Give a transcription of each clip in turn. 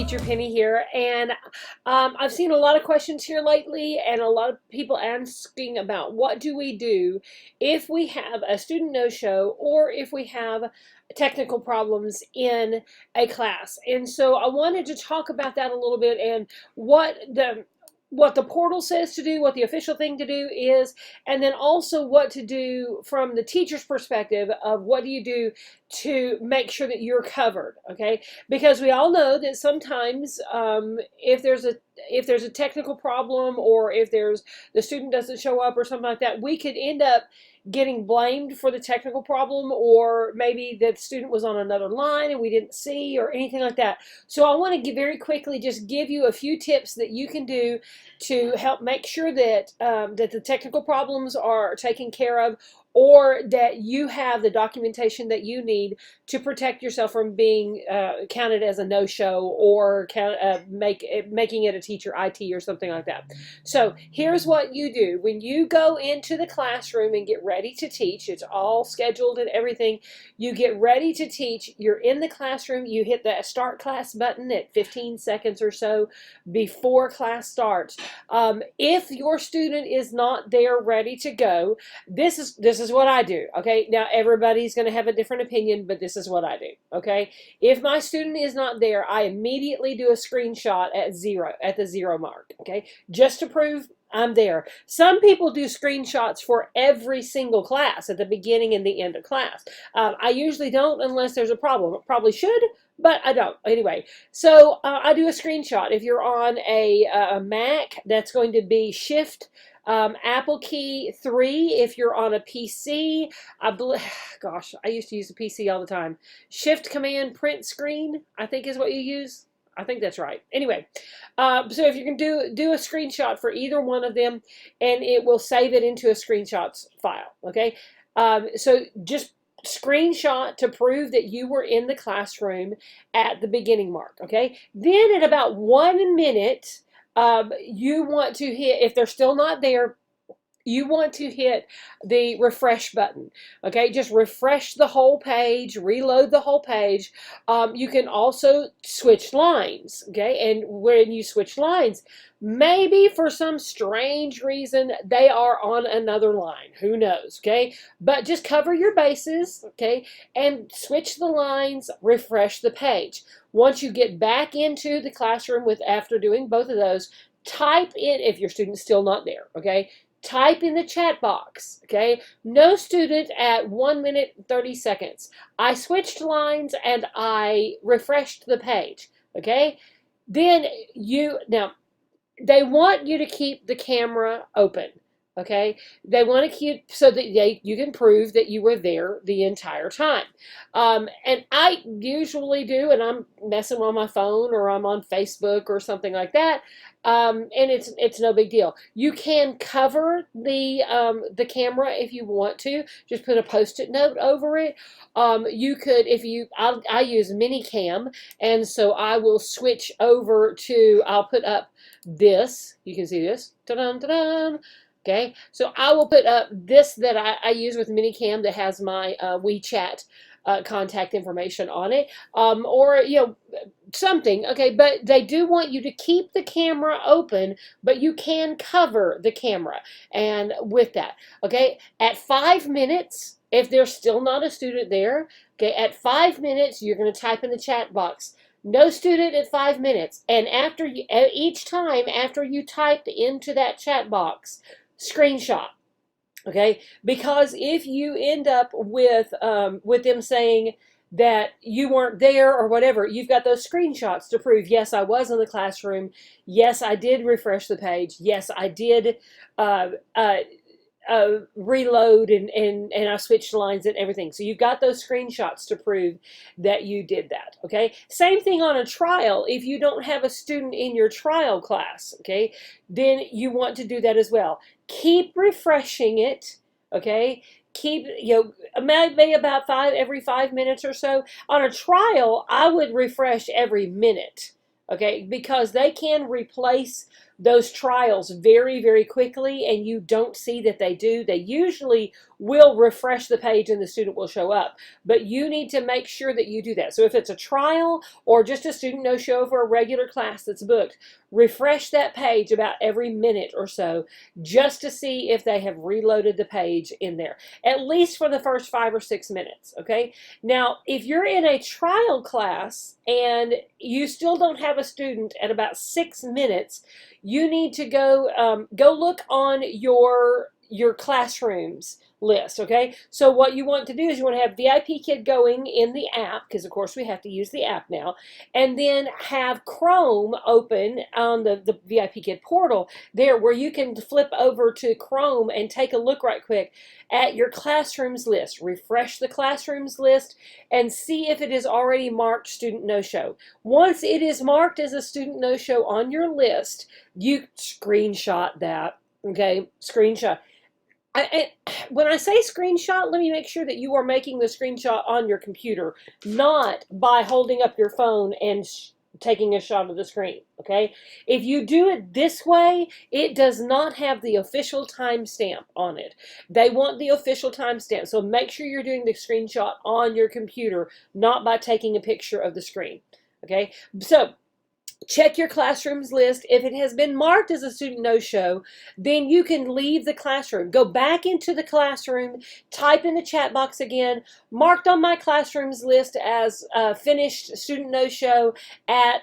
Teacher Penny here, and I've seen a lot of questions here lately, and a lot of people asking about what do we do if we have a student no-show or if we have technical problems in a class. And so I wanted to talk about that a little bit and what the portal says to do, what the official thing to do is, and then also what to do from the teacher's perspective of what do you do to make sure that you're covered, okay? Because we all know that sometimes if there's a technical problem, or if the student doesn't show up or something like that, we could end up getting blamed for the technical problem, or maybe the student was on another line and we didn't see, or anything like that. So I want to very quickly just give you a few tips that you can do to help make sure that that the technical problems are taken care of, or that you have the documentation that you need to protect yourself from being counted as a no-show, or making it a teacher IT or something like that. So here's what you do. When you go into the classroom and get ready to teach, it's all scheduled and everything, you get ready to teach, you're in the classroom, you hit that start class button at 15 seconds or so before class starts. If your student is not there ready to go, this is what I do, okay? Now, everybody's going to have a different opinion, but this is what I do, okay? If my student is not there, I immediately do a screenshot at the 0 mark, okay? Just to prove I'm there. Some people do screenshots for every single class at the beginning and the end of class. I usually don't unless there's a problem. I probably should, but I don't. Anyway, so I do a screenshot. If you're on a Mac, that's going to be Shift Apple key 3. If you're on a PC, gosh, I used to use a PC all the time. Shift Command Print Screen, I think is what you use. I think that's right. Anyway, so if you can do a screenshot for either one of them, and it will save it into a screenshots file, okay? So just screenshot to prove that you were in the classroom at the beginning mark, okay? Then at about 1 minute, you want to hit, if they're still not there, you want to hit the refresh button, okay? Just refresh the whole page, reload the whole page. You can also switch lines, okay? And when you switch lines, maybe for some strange reason they are on another line. Who knows, okay? But just cover your bases, okay? And switch the lines, refresh the page. Once you get back into the classroom after doing both of those, type in, if your student's still not there, okay? Type in the chat box, okay? No student at 1 minute 30 seconds. I switched lines and I refreshed the page, okay? Then now they want you to keep the camera open, okay? They want to keep so that you can prove that you were there the entire time. And I usually do, and I'm messing on my phone or I'm on Facebook or something like that. And it's no big deal. You can cover the camera if you want to. Just put a Post-it note over it. You could, I use Minicam, and so I will switch over to, I'll put up this. You can see this. Ta-dum, ta-dum. Okay, so I will put up this that I use with Minicam that has my WeChat contact information on it, or something, okay? But they do want you to keep the camera open, but you can cover the camera, and with that, okay, at 5 minutes, if there's still not a student there, okay, at 5 minutes, you're going to type in the chat box, no student at 5 minutes, and each time after you type into that chat box, screenshot. Okay, because if you end up with them saying that you weren't there or whatever, you've got those screenshots to prove, yes, I was in the classroom, yes, I did refresh the page, yes, I did reload and I switched lines and everything. So you've got those screenshots to prove that you did that, okay? Same thing on a trial. If you don't have a student in your trial class, okay, then you want to do that as well. Keep refreshing it, okay? Keep, maybe about every 5 minutes or so. On a trial, I would refresh every minute, okay? Because they can replace those trials very, very quickly and you don't see that they do, they usually will refresh the page and the student will show up. But you need to make sure that you do that. So if it's a trial or just a student no-show for a regular class that's booked, refresh that page about every minute or so just to see if they have reloaded the page in there, at least for the first 5 or 6 minutes, okay? Now, if you're in a trial class and you still don't have a student at about 6 minutes, you need to go look on your classrooms list, okay? So what you want to do is you want to have VIPKid going in the app, because of course we have to use the app now, and then have Chrome open on the VIPKid portal there, where you can flip over to Chrome and take a look right quick at your classrooms list. Refresh the classrooms list and see if it is already marked student no-show. Once it is marked as a student no-show on your list, you screenshot that, okay? Screenshot. When I say screenshot, let me make sure that you are making the screenshot on your computer, not by holding up your phone and taking a shot of the screen, okay? If you do it this way, it does not have the official timestamp on it. They want the official timestamp, so make sure you're doing the screenshot on your computer, not by taking a picture of the screen, okay? So check your classrooms list. If it has been marked as a student no-show, then you can leave the classroom. Go back into the classroom, type in the chat box again, marked on my classrooms list as finished student no-show at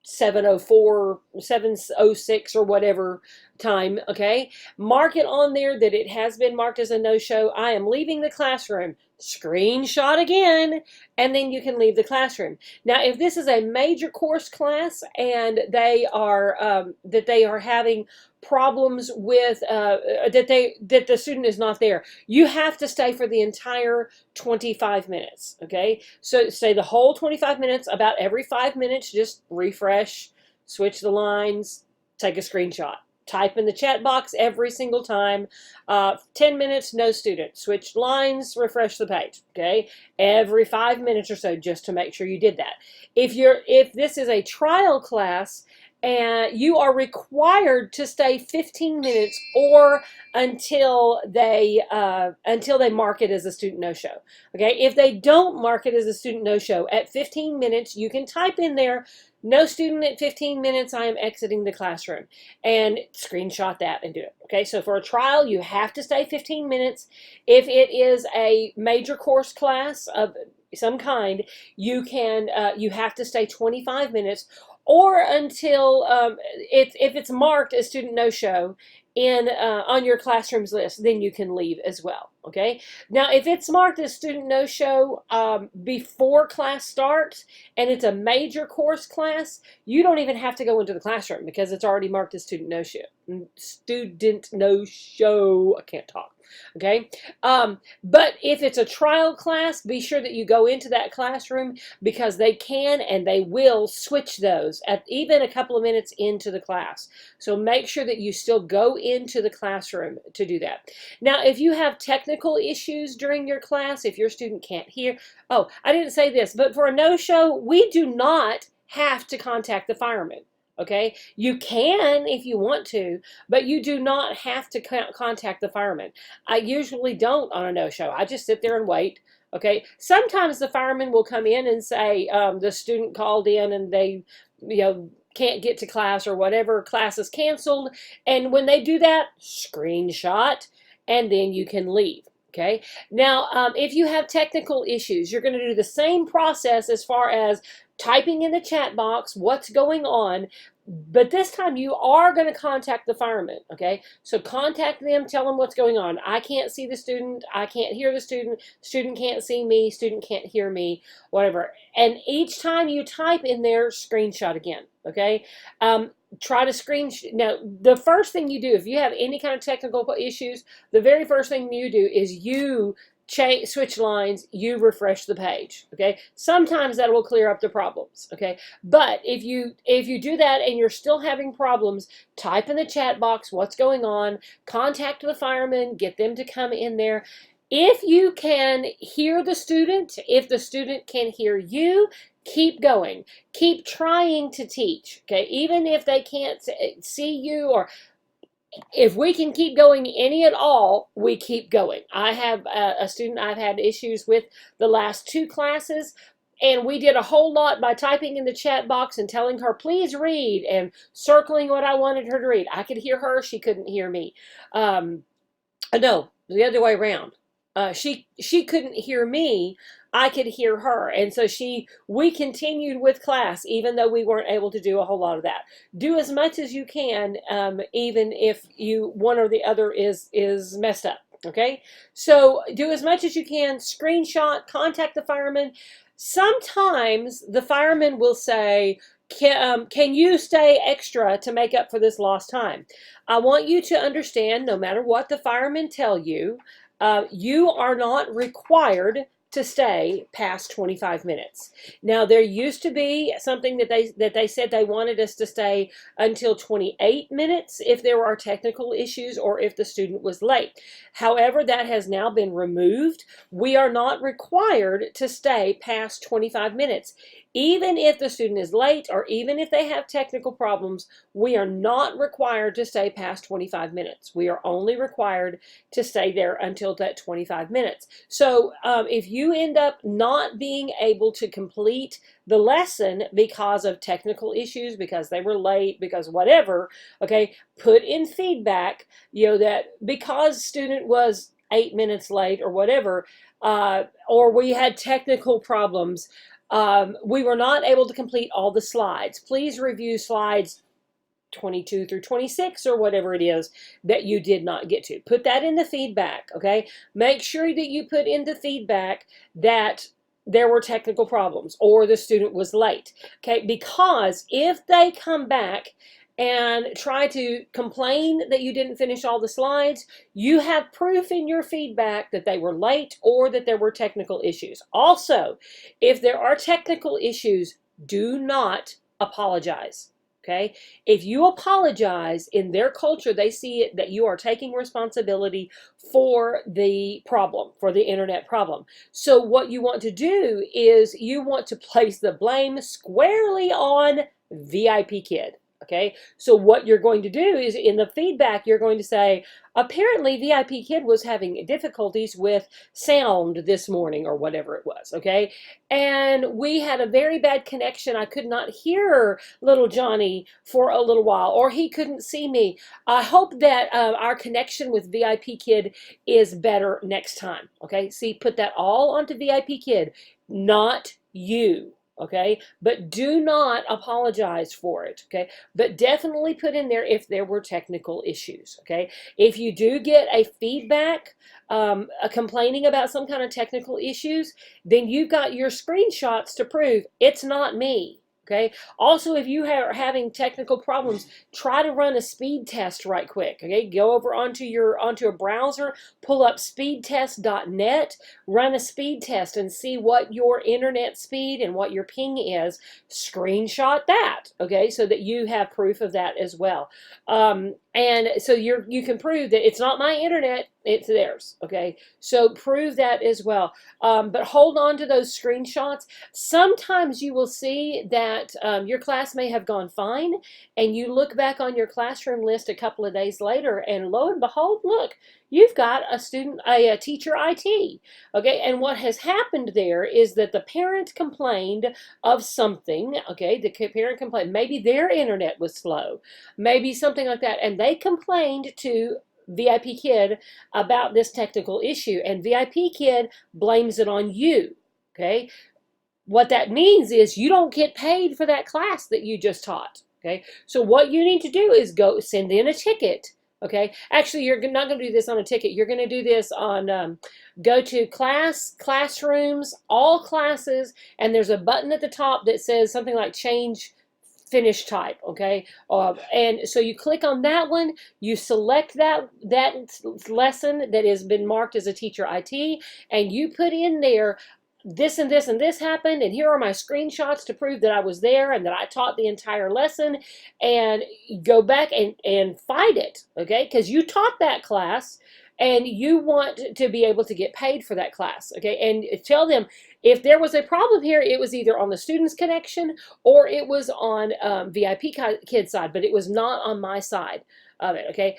7:04, 7:06 or whatever time, okay? Mark it on there that it has been marked as a no-show. I am leaving the classroom. Screenshot again, and then you can leave the classroom. Now, if this is a major course class and they are having problems with that the student is not there, you have to stay for the entire 25 minutes, okay? So stay the whole 25 minutes. About every 5 minutes, just refresh, switch the lines, take a screenshot. Type in the chat box every single time. 10 minutes, no student. Switch lines, refresh the page, okay? Every 5 minutes or so, just to make sure you did that. If this is a trial class, and you are required to stay 15 minutes or until they mark it as a student no-show. Okay, if they don't mark it as a student no-show at 15 minutes, you can type in there, no student at 15 minutes, I am exiting the classroom, and screenshot that and do it. Okay, so for a trial, you have to stay 15 minutes. If it is a major course class of some kind, you have to stay 25 minutes, or until if it's marked as student no-show on your classroom's list, then you can leave as well, okay? Now, if it's marked as student no-show before class starts and it's a major course class, you don't even have to go into the classroom because it's already marked as student no-show. Student no-show, I can't talk. Okay, but if it's a trial class, be sure that you go into that classroom, because they can and they will switch those at even a couple of minutes into the class. So make sure that you still go into the classroom to do that. Now, if you have technical issues during your class, if your student can't hear, oh, I didn't say this, but for a no-show, we do not have to contact the firemen. Okay, you can if you want to, but you do not have to contact the firemen. I usually don't on a no-show. I just sit there and wait. Okay, sometimes the firemen will come in and say the student called in and they, can't get to class or whatever, class is canceled. And when they do that, screenshot, and then you can leave. Okay, now if you have technical issues, you're going to do the same process as far as typing in the chat box what's going on, but this time you are going to contact the firemen, okay? So contact them, tell them what's going on. I can't see the student, I can't hear the student can't see me, student can't hear me, whatever. And each time you type in there, screenshot again, okay? Try to screenshot. Now, the first thing you do, if you have any kind of technical issues, the very first thing you do is you switch lines, you refresh the page, okay? Sometimes that will clear up the problems, okay? But if you do that and you're still having problems, type in the chat box what's going on, contact the firemen, get them to come in there. If you can hear the student, if the student can hear you, keep going. Keep trying to teach, okay? Even if they can't see you, or if we can keep going any at all, we keep going. I have a student I've had issues with the last 2 classes, and we did a whole lot by typing in the chat box and telling her, please read, and circling what I wanted her to read. I could hear her, she couldn't hear me. No, the other way around. She couldn't hear me, I could hear her, and so we continued with class even though we weren't able to do a whole lot of that. Do as much as you can, even if one or the other is messed up. Okay, so do as much as you can. Screenshot, contact the fireman. Sometimes the fireman will say, can you stay extra to make up for this lost time? I want you to understand, no matter what the firemen tell you, you are not required to stay past 25 minutes. Now, there used to be something that they said they wanted us to stay until 28 minutes if there were technical issues or if the student was late. However, that has now been removed. We are not required to stay past 25 minutes. Even if the student is late or even if they have technical problems, we are not required to stay past 25 minutes. We are only required to stay there until that 25 minutes. So if you end up not being able to complete the lesson because of technical issues, because they were late, because whatever, okay, put in feedback, that because student was 8 minutes late or whatever, or we had technical problems, we were not able to complete all the slides. Please review slides 22 through 26 or whatever it is that you did not get to. Put that in the feedback, okay? Make sure that you put in the feedback that there were technical problems or the student was late, okay? Because if they come back and try to complain that you didn't finish all the slides, you have proof in your feedback that they were late or that there were technical issues. Also, if there are technical issues, do not apologize. Okay? If you apologize, in their culture, they see it that you are taking responsibility for the problem, for the internet problem. So what you want to do is you want to place the blame squarely on VIPKid. Okay, so what you're going to do is in the feedback, you're going to say, apparently VIPKid was having difficulties with sound this morning or whatever it was, okay? And we had a very bad connection. I could not hear little Johnny for a little while, or he couldn't see me. I hope that our connection with VIPKid is better next time, okay? See, put that all onto VIPKid, not you. Okay, but do not apologize for it. Okay, but definitely put in there if there were technical issues. Okay, if you do get a feedback complaining about some kind of technical issues, then you've got your screenshots to prove it's not me. Okay. Also, if you are having technical problems, try to run a speed test right quick. Okay. Go over onto a browser, pull up speedtest.net, run a speed test, and see what your internet speed and what your ping is. Screenshot that. Okay, so that you have proof of that as well. And so you can prove that it's not my internet, it's theirs. Okay, so prove that as well. But hold on to those screenshots. Sometimes you will see that your class may have gone fine, and you look back on your classroom list a couple of days later, and lo and behold, look, you've got a teacher IT. Okay, and what has happened there is that the parent complained of something. Okay, the parent complained, maybe their internet was slow, maybe something like that, and they complained to VIPKid about this technical issue, and VIPKid blames it on you. Okay, what that means is you don't get paid for that class that you just taught. Okay, so what you need to do is go send in a ticket. Okay, actually, you're not going to do this on a ticket. You're going to do this on go to classrooms, all classes, and there's a button at the top that says something like change finish type. Okay, and so you click on that one, you select that lesson that has been marked as a teacher IT, and you put in there this and this and this happened, and here are my screenshots to prove that I was there and that I taught the entire lesson, and go back and fight it, okay? Because you taught that class, and you want to be able to get paid for that class, okay? And tell them if there was a problem here, it was either on the student's connection or it was on VIPKid side, but it was not on my side of it, okay?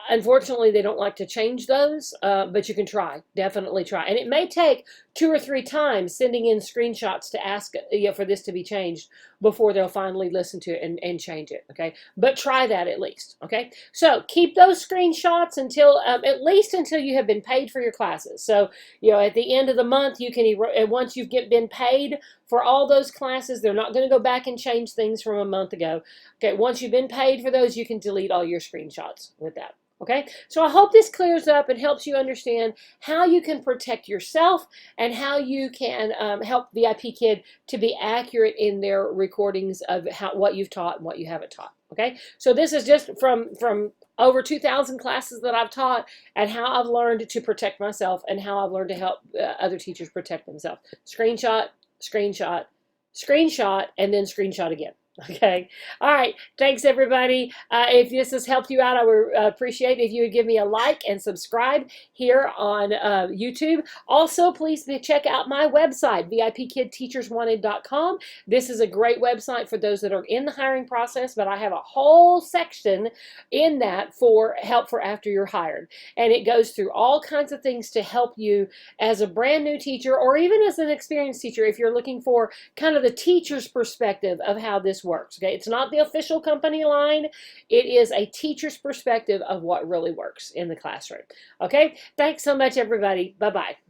Unfortunately, they don't like to change those, but you can try, definitely try. And it may take 2 or 3 times sending in screenshots to ask for this to be changed before they'll finally listen to it and change it, okay? But try that at least, okay? So keep those screenshots until, at least until you have been paid for your classes. So, at the end of the month, you can, once you've been paid for all those classes, they're not going to go back and change things from a month ago. Okay, once you've been paid for those, you can delete all your screenshots with that. Okay, so I hope this clears up and helps you understand how you can protect yourself and how you can help VIPKid to be accurate in their recordings of what you've taught and what you haven't taught. Okay, so this is just from over 2,000 classes that I've taught and how I've learned to protect myself and how I've learned to help other teachers protect themselves. Screenshot, screenshot, screenshot, and then screenshot again. Okay. All right. Thanks, everybody. If this has helped you out, I would appreciate it if you would give me a like and subscribe here on YouTube. Also, please check out my website, VIPKidTeachersWanted.com. This is a great website for those that are in the hiring process, but I have a whole section in that for help for after you're hired. And it goes through all kinds of things to help you as a brand new teacher or even as an experienced teacher if you're looking for kind of the teacher's perspective of how this works. Okay, it's not the official company line. It is a teacher's perspective of what really works in the classroom. Okay, thanks so much, everybody. Bye-bye.